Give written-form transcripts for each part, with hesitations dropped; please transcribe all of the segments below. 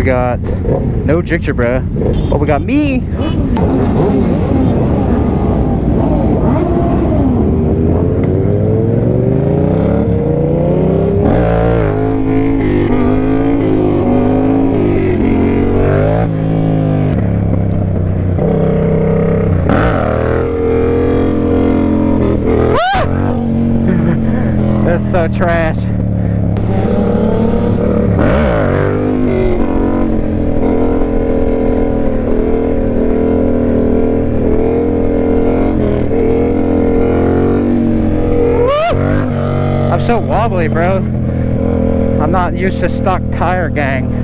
got no Jicture, bro. Oh, we got me. That's so trash. I'm so wobbly, bro. I'm not used to stock tire gang.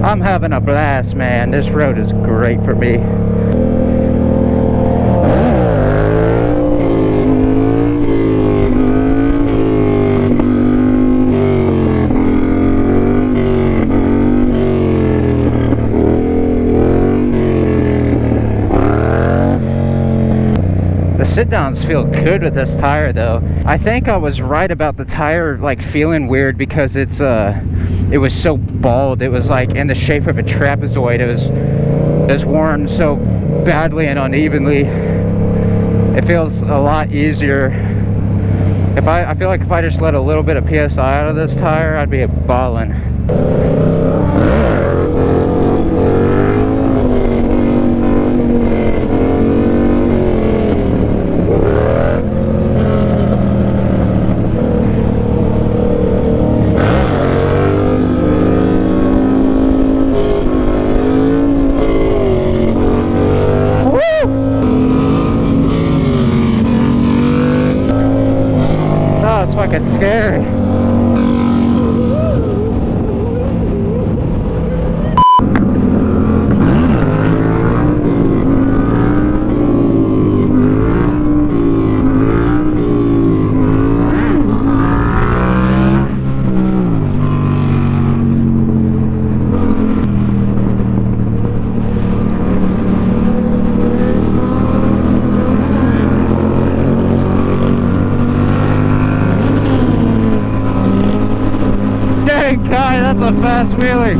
I'm having a blast, man. This road is great for me. The sit-downs feel good with this tire, though. I think I was right about the tire like feeling weird because it was so bald. It was like in the shape of a trapezoid. It was worn so badly and unevenly. It feels a lot easier. I feel like if I just let a little bit of PSI out of this tire, I'd be balling. It's fucking scary. Guy, that's a fast wheelie.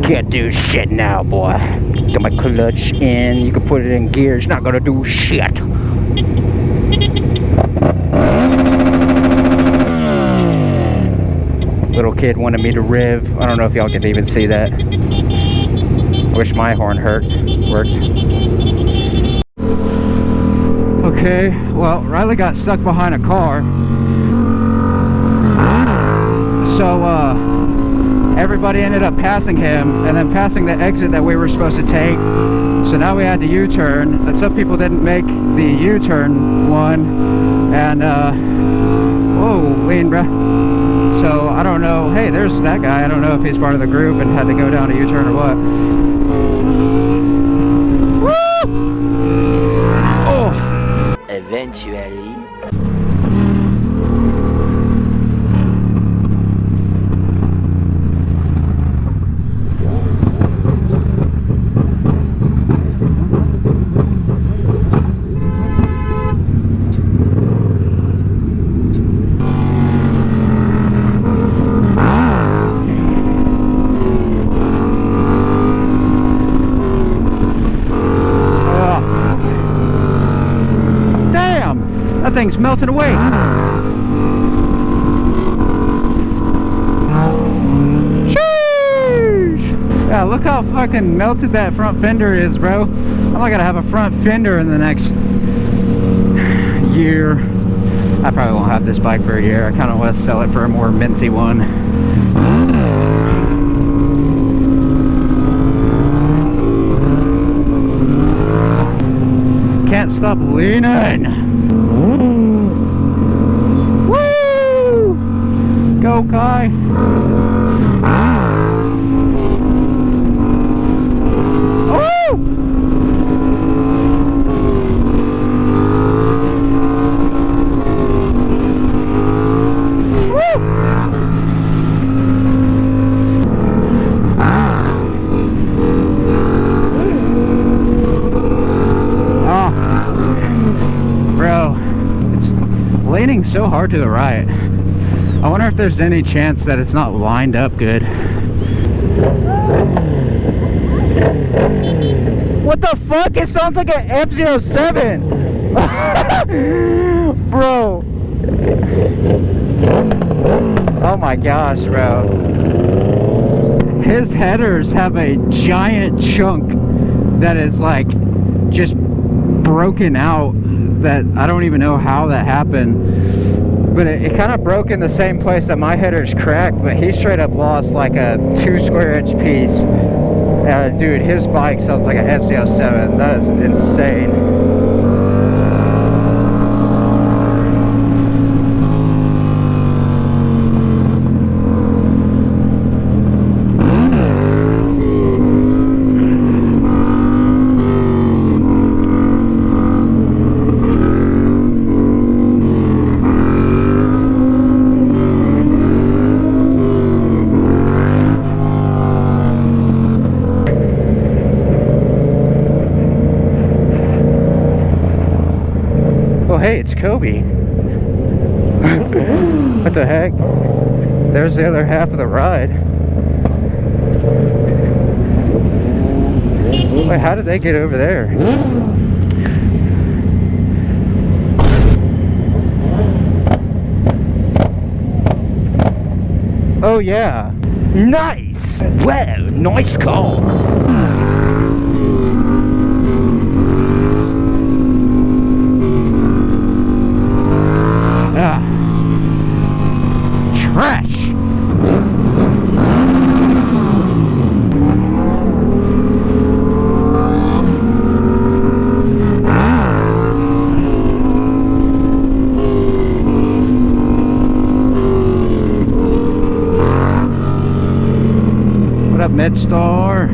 Can't do shit now, boy. Got my clutch in. You can put it in gear. It's not gonna do shit. Little kid wanted me to rev. I don't know if y'all can even see that. I wish my horn worked. Okay, well, Riley got stuck behind a car. So, everybody ended up passing him and then passing the exit that we were supposed to take. So now we had to U-turn, and some people didn't make the U-turn one. And whoa, lean, bruh. So I don't know. Hey, there's that guy. I don't know if he's part of the group and had to go down a U-turn or what. Woo! Oh. Eventually. That thing's melting away. Sheesh! Yeah, look how fucking melted that front fender is, bro. I'm not gonna have a front fender in the next year. I probably won't have this bike for a year. I kind of want to sell it for a more minty one. stop leaning. Woo! Go, Kai. Oh! Woo! Bro, it's leaning so hard to the right. I wonder if there's any chance that it's not lined up good. What the fuck? It sounds like an F-07. Bro. Oh my gosh, bro. His headers have a giant chunk that is like just broken out, that I don't even know how that happened, but it kind of broke in the same place that my header's cracked, but he straight up lost like a 2 square inch piece. Dude, his bike sounds like an FZ07. That is insane. Hey, it's Kobe. What the heck? There's the other half of the ride. Wait, how did they get over there? Oh yeah. Nice! Wow, nice call. Trash. What up, MedStar?